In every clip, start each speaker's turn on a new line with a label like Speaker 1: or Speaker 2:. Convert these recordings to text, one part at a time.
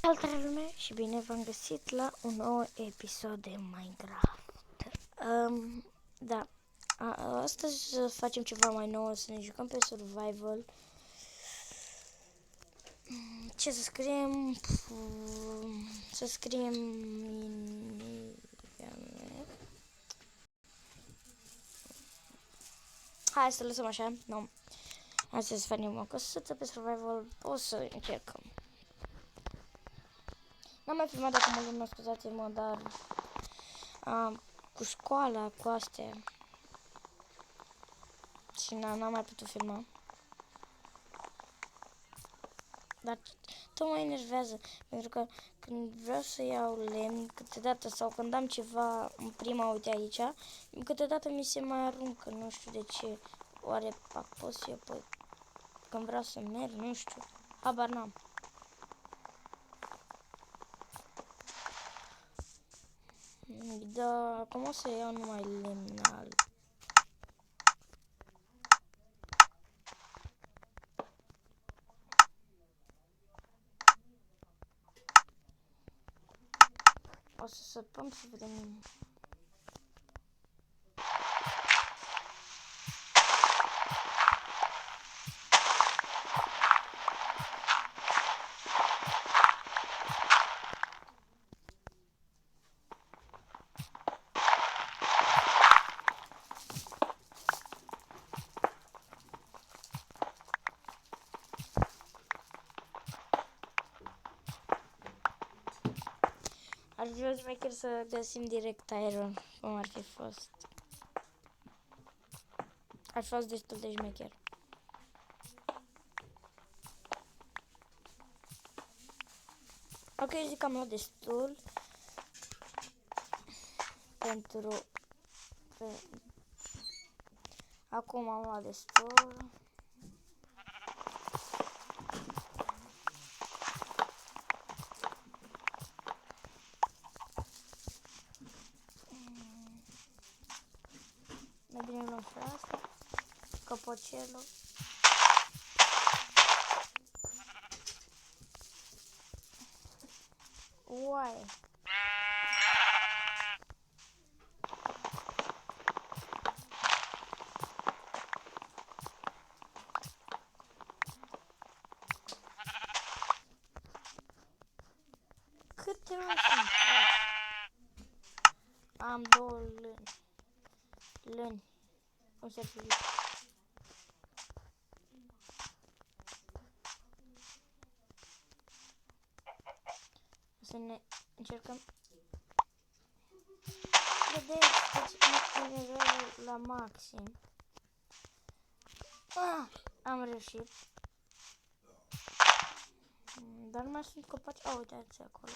Speaker 1: Salutare lume și bine v-am găsit la un nou episod de Minecraft. Astăzi facem ceva mai nou, să ne jucăm pe survival. Ce să scriem? Să scriem... Hai să lăsăm așa, nu. Hai să facem o căsuță pe survival, o să încercăm. N-am mai filmat acum o lună, scuzați-mă, dar cu școala, cu astea și n-am mai putut filma. Dar tot mă enervează, pentru că când vreau să iau lemn câteodată sau când am ceva în prima, uite aici, câteodată mi se mai aruncă, nu știu de ce. Oare apăs eu pe când vreau să merg, nu știu, habar n-am. Da, acum o să iau numai lemn alb. O să săpăm să vedem. Aș vrea mai chiar să găsim direct iron, cum ar fi fost. Ar fi fost destul de șmecher. Ok, zic că am luat destul. Acum am luat destul. Mai bine luăm și asta. Capocelul. Uai. Câte mai sunt? Am două lăni. Cum se zice? Să ne încercăm. Vedeți, deci ne enervează la maxim. Am reușit. Dar nu mai sunt copaci. Uitați acolo.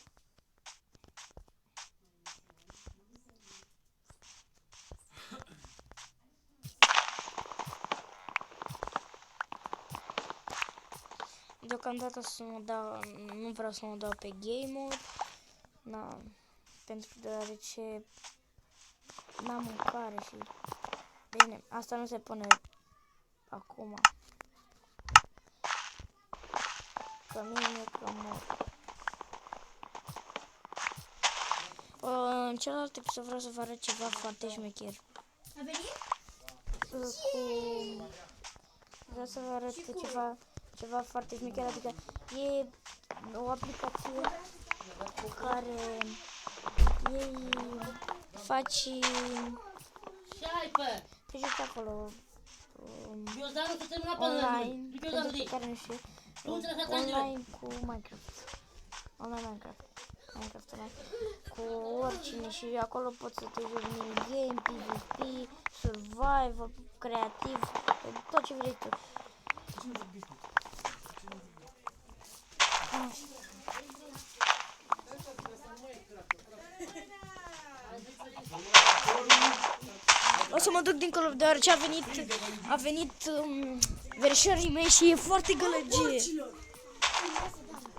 Speaker 1: Deocamdată să mă dau, nu vreau să mă dau pe game mode. Na, pentru deoarece n-am mâncare și bine, asta nu se pune acum. Că mie mi-e că mor. În celălalt episod vreau să vă arăt ceva foarte șmecher.
Speaker 2: A venit?
Speaker 1: Vreau să vă arăt ceva foarte șmecher, adică e o aplicație cu care ei faci te joci acolo online, pentru pe care nu știu, online cu Minecraft. Minecraft online cu oricine și acolo poți să te joci minigame, PvP, survival, creativ, tot ce vrei tu. O să mă duc dincolo, deoarece a venit verișorii mei și e foarte gălăgie.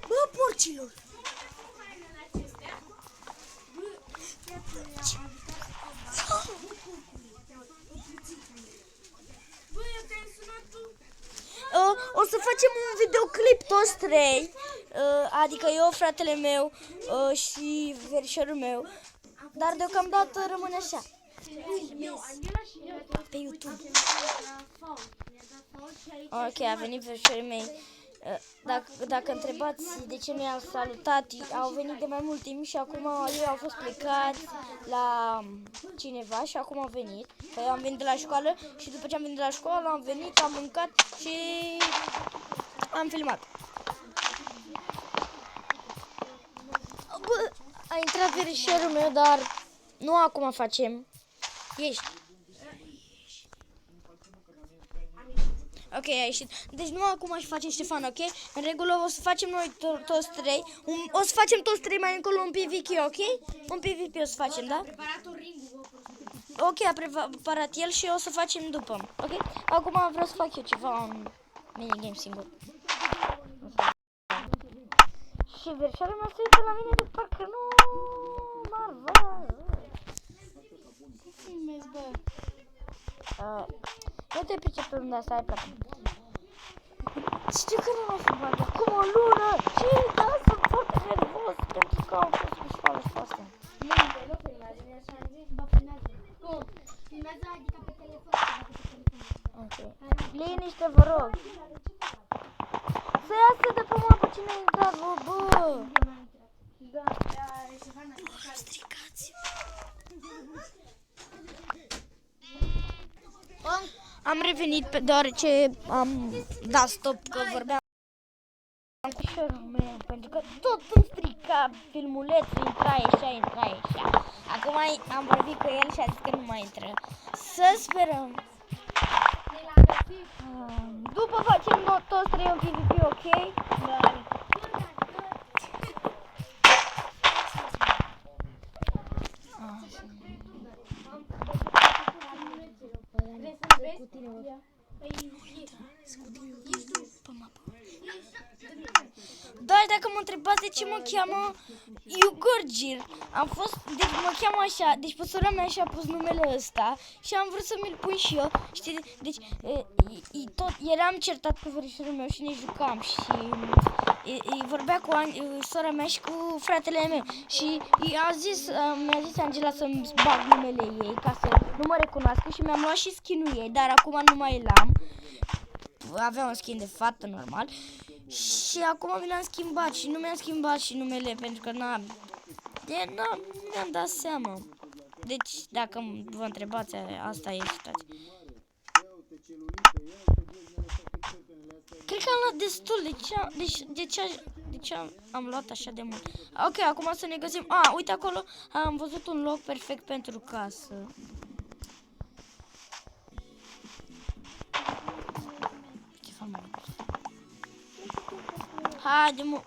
Speaker 2: Bă, porcilor!
Speaker 1: O să facem un videoclip toți trei adică eu, fratele meu și verișorul meu, dar deocamdată rămâne așa. Pe YouTube. Ok, a venit verișorii mei. Dacă întrebați de ce nu i-am salutat, au venit de mai mult timp și acum ei au fost plecați la cineva și acum au venit. Că eu am venit de la școală și după ce am venit de la școală am venit, am mâncat și am filmat. Bă, a intrat verișorul meu, dar nu acum facem. Ești. Ok, a ieșit. Deci nu acum aș face Ștefan, ok? În regulă o să facem noi toți trei. O să facem toți trei mai încolo un PvP, ok? Un PvP o să facem, da? Ok, a preparat el și o să facem după. Ok? Acum vreau să fac eu ceva, un minigame singur. Și verișoara mea se uită la mine de parcă nu m-ar
Speaker 2: Filmezi, bă.
Speaker 1: Nu te pricep unde asta ai plăcut. Știu că nu m-a filmat de acum o lună și da, sunt foarte nervos pentru că am fost cu școală și astea.
Speaker 2: Nu filmează, mi așa zis, bă, filmează. Cum? Filmează, adică pe telefon.
Speaker 1: Ok. Liniște, vă rog. Să iasă de pe mapă cine a intrat, bă.
Speaker 2: Da, Ștefan,
Speaker 1: Stricați. Am revenit deoarece am dat stop că vorbeam cu șorul meu, pentru că tot îmi strica filmulețul, intra ieșea. Acum am vorbit cu el și a zis că nu mai intră. Să sperăm. După facem toți trei un PvP, ok? Da. Da, dacă mă întrebați de ce mă cheamă Iugorgir, am fost, deci mă cheamă așa, deci pe sora mea și-a pus numele ăsta și am vrut să mi-l pun și eu, știi, deci tot eram certat cu verișorul meu și ne jucam și vorbea cu sora mea și cu fratele meu și mi-a zis Angela să-mi bag numele ei ca să nu mă recunoască și mi-am luat și skin-ul ei, dar acum nu mai l-am. Avea un skin de fată normal și acum mi l-am schimbat și nu mi-am schimbat și numele pentru că nu mi-am dat seama. Deci dacă vă întrebați, asta e situația. Cred că am luat destul, de ce am luat așa de mult? Ok, acum să ne găsim. Uite acolo, am văzut un loc perfect pentru casă. Haide, mă.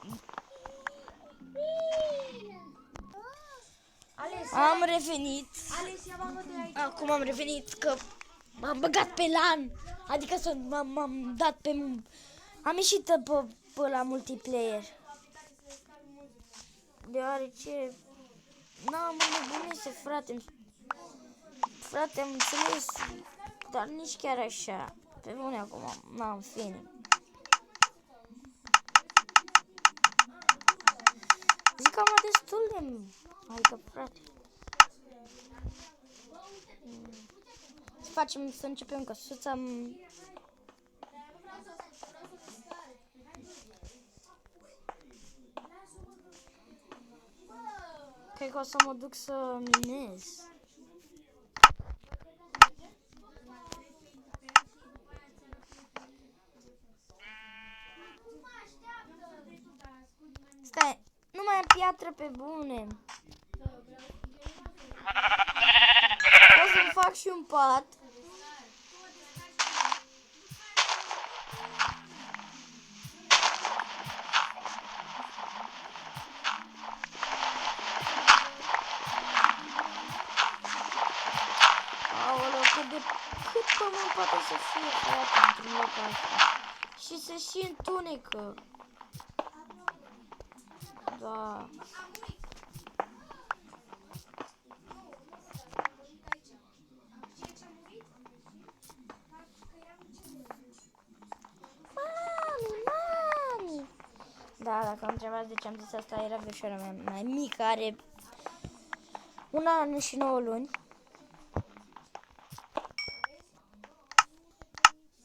Speaker 1: Am revenit. Acum am revenit că m-am băgat pe LAN. Adică m-am dat pe... Am ieșit pe la multiplayer. Deoarece... N-am înnebunit, frate. Frate, am înțeles. Dar nici chiar așa. Pe bune acum, n-am fine. Zic că am destul de... Adică, frate. Să începem căsuța. Cred că o să mă duc să minez. Stai, nu mai am piatră pe bune. O să-mi fac și un pat. Aoleu, cât pământ poate să fie, frate, într-un loc ăsta. Și se și întunecă. Da. Mami. Da, dacă dacă am întrebat de ce am zis asta, era verișoara mea mai mică, are 1 an și 9 luni.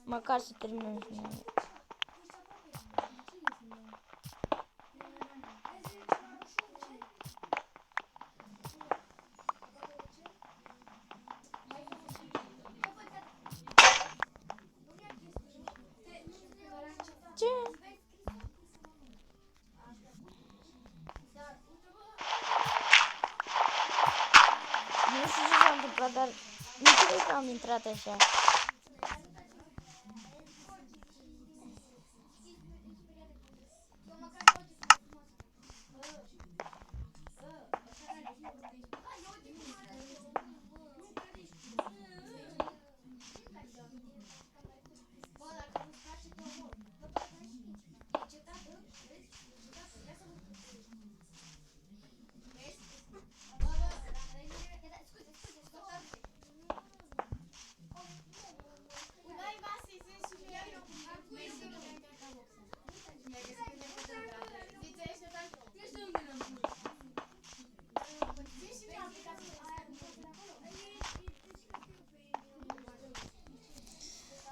Speaker 1: Măcar să terminăm și noi. Ce? Nu știu ce s-a întâmplat, dar nu cred că am intrat așa.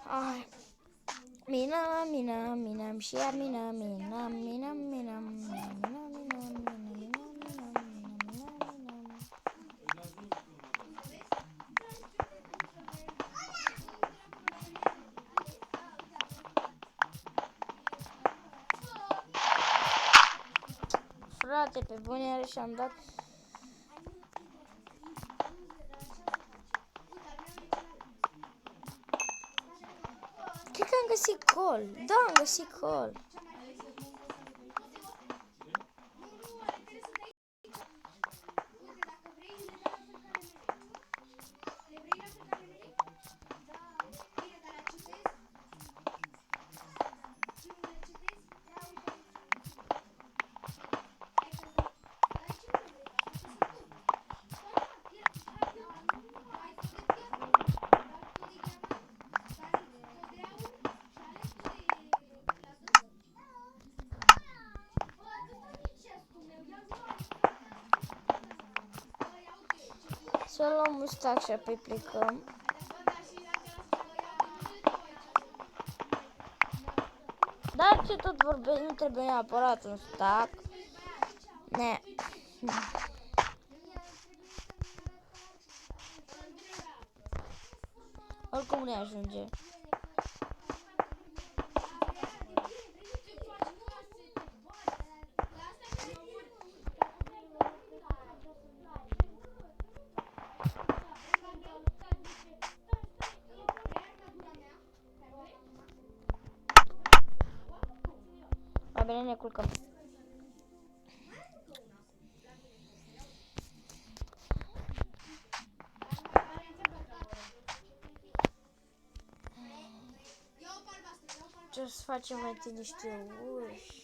Speaker 1: Ai. Mina, și iar mina. Frate, pe bune iarăși și-am dat. Cred că am găsit gol. Da, am găsit gol. Să luăm un stac și apoi plecăm. Dar ce tot vorbesc, nu trebuie neapărat un stac. Ne. Oricum ne ajunge. Mai bine ne culcăm. Ce să facem mai întâi niște uși?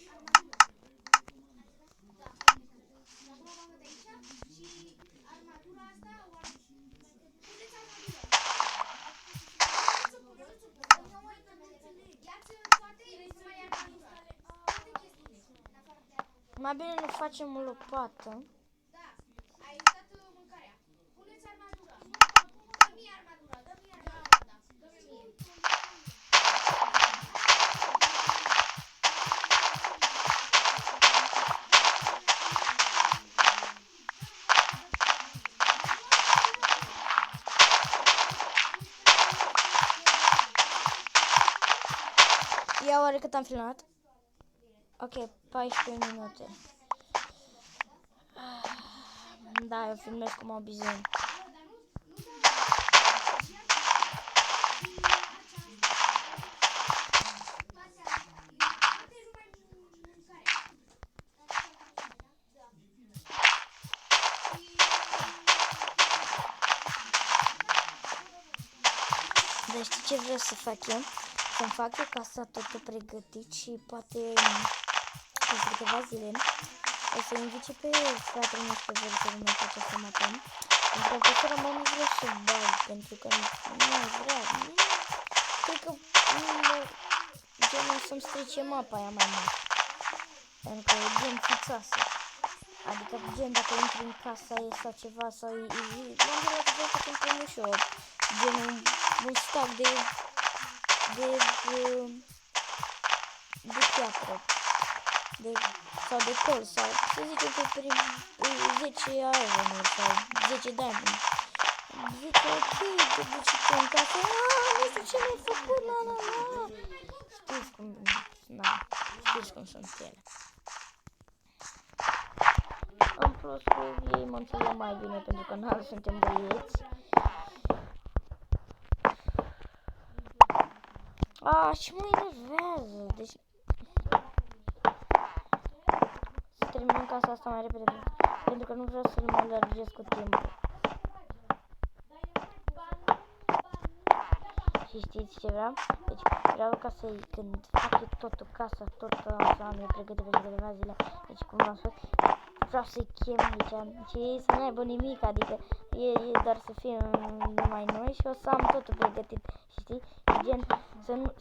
Speaker 1: Mai bine ne facem o lopată. Ia oare cât am filmat? Ok, 14 minute. Da, eu filmez cum o bizon. Dar știi ce vreau să fac eu? Să-mi fac eu casa totul pregătit și poate pentru câteva zile o să invice pe fratele meu pe să nu face să mătăm. Pentru că profesora mea nu vrea să bag, pentru că nu vrea. Cred că genul să-mi strice mapa aia mai mult. Pentru că e gen fițoasă. Adică gen dacă intri în casa ei sau ceva sau e l-am văzut că vreau să cumpăr și eu gen un stack de piatră sau de col sau să zicem că prin 10 euro sau 10 diamond. Zice ok, te duci tu în casă, nu știu ce mi-ai făcut, știți cum sunt ele. În plus cu ei mă înțeleg mai bine pentru că noi suntem băieți. Și mă enervează, deci să terminăm casa asta mai repede pentru că nu vreau să mă lărgesc cu timpul. Și știți ce vreau? Deci vreau ca să-i, când fac totul casa, tot am pregătit pentru câteva zile, deci cum am spus, vreau să-i chem aici și ei să nu aibă nimic, adică ei doar să fie numai noi și o să am totul pregătit, știi? Gen,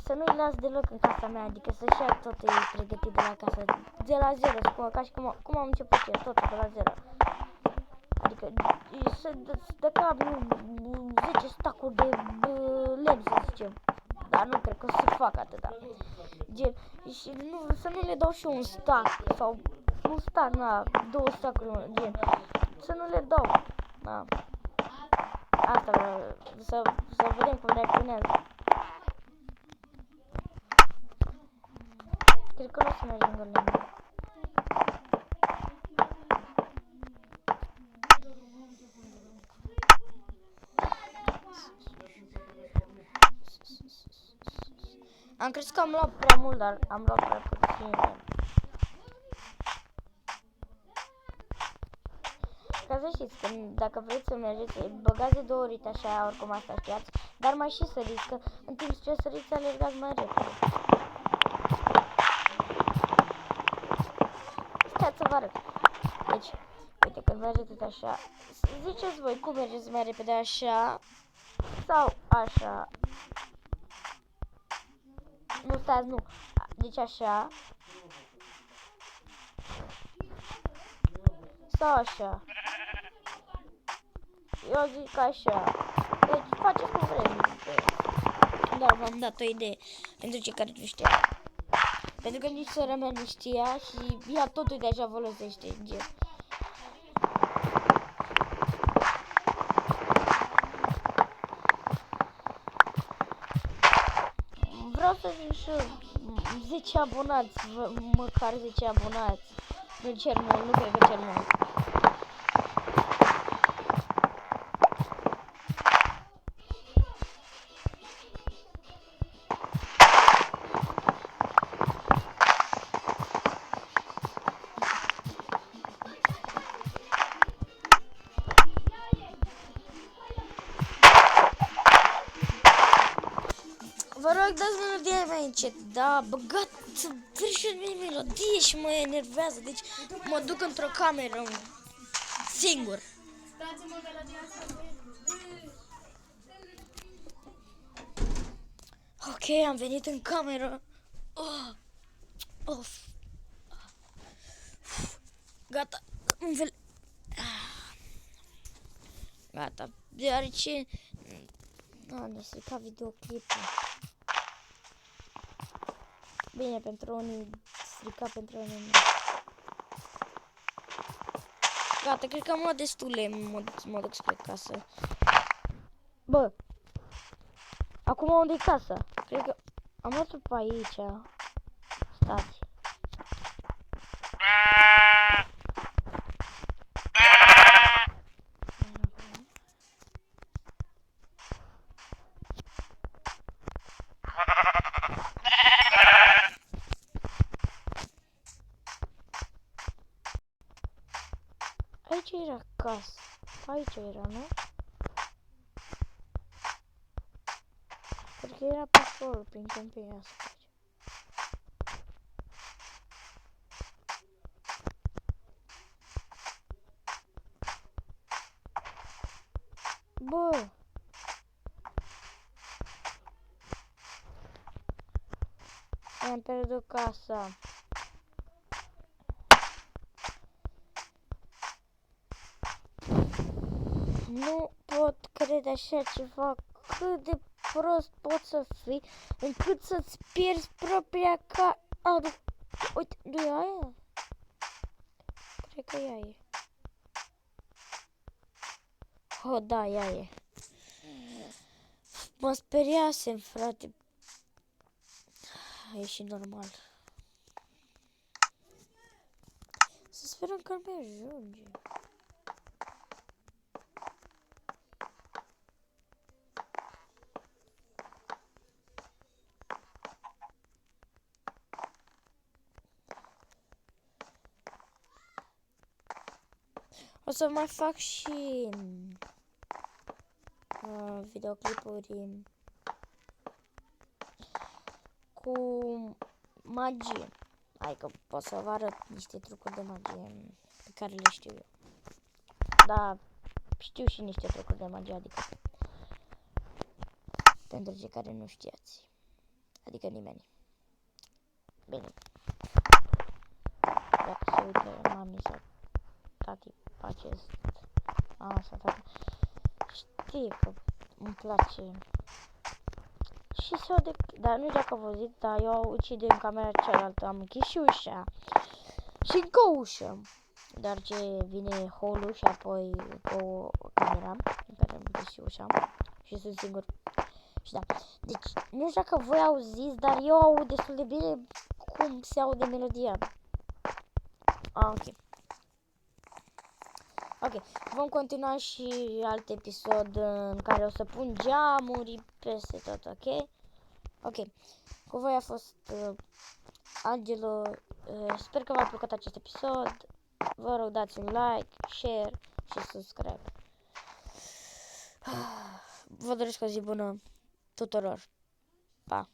Speaker 1: să nu-i las deloc în casa mea, adică să-și ia totul ei pregătit de la casă, de la zero, ca și cum am început eu, totul de la zero. Adică să dă 10 stacuri de lemn, să zicem. Dar nu cred că o să fac atâta. Gen, și să nu le dau și un stack sau un stack, 2 stack-uri, gen. Să nu le dau. Asta vreau, să vedem cum reacționează. Cred că nu o să mergem în lemn. Am crezut că am luat prea mult, dar am luat prea puțin. Ca să știți că dacă vreți să mergeți, băgați de 2 ori așa, oricum asta știați, dar mai și săriți, că în timp ce săriți alergați mai repede. Stați să vă arăt. Deci, uite, când mergeți așa, ziceți voi cum mergeți mai repede, așa sau așa. Nu, stați, nu. Deci așa. Sau așa. Eu zic așa. Deci faceți cum vreți. Dar v-am dat o idee pentru cei care nu știau. Pentru că nici sora mea nu știa și ea totul deja folosește. Gen. Vreau să zic și 10 abonați, măcar 10 abonați. Nu cer mult, nu cred că cer mult. Vă rog, dați melodia mai încet. Da, băgați verișor mie melodie și mă enervează. Deci mă duc într-o cameră singur.
Speaker 2: Dați-mă melodia asta.
Speaker 1: Ok, am venit în cameră. Gata. Gata. Deoarece ne strica videoclipul. Bine, pentru unii strica, pentru unii nu. Gata, cred că am luat destule. Mă duc spre casă. Bă, acum unde e casa? Cred că am luat-o pe aici. Stați. Aici era casa. Aici era, nu? Cred că era pe acolo, prin câmpia asta. Bă! Am pierdut casa. Nu pot crede așa ceva. Cât de prost poți să fii încât să-ți pierzi propria Uite, nu e aia? Cred că ea e. Oh, da, ea e. Mă speriasem, frate. E și normal. Să sperăm că nu mai ajunge. O să mai fac și videoclipuri cu magie. Adică pot să vă arăt niște trucuri de magie pe care le știu eu. Da, știu și niște trucuri de magie, adică pentru cei care nu știați. Adică nimeni. Bine. Dacă se uită mami sau tati pe acest... sau tati. Știi că îmi place. Și dar nu dacă vă zic, dar eu ucid în camera cealaltă, am închis și ușa. Și încă o ușă. Dar ce vine hole-ul și apoi o camera în care am închis și ușa. Și sunt singur. Și da. Deci, nu știu dacă voi auziți, dar eu aud destul de bine cum se aude melodia. Ok. Ok, vom continua și alt episod în care o să pun geamuri peste tot, ok? Ok, cu voi a fost Angelo, sper că v-a plăcut acest episod, vă rog dați un like, share și subscribe. Vă doresc o zi bună tuturor, pa!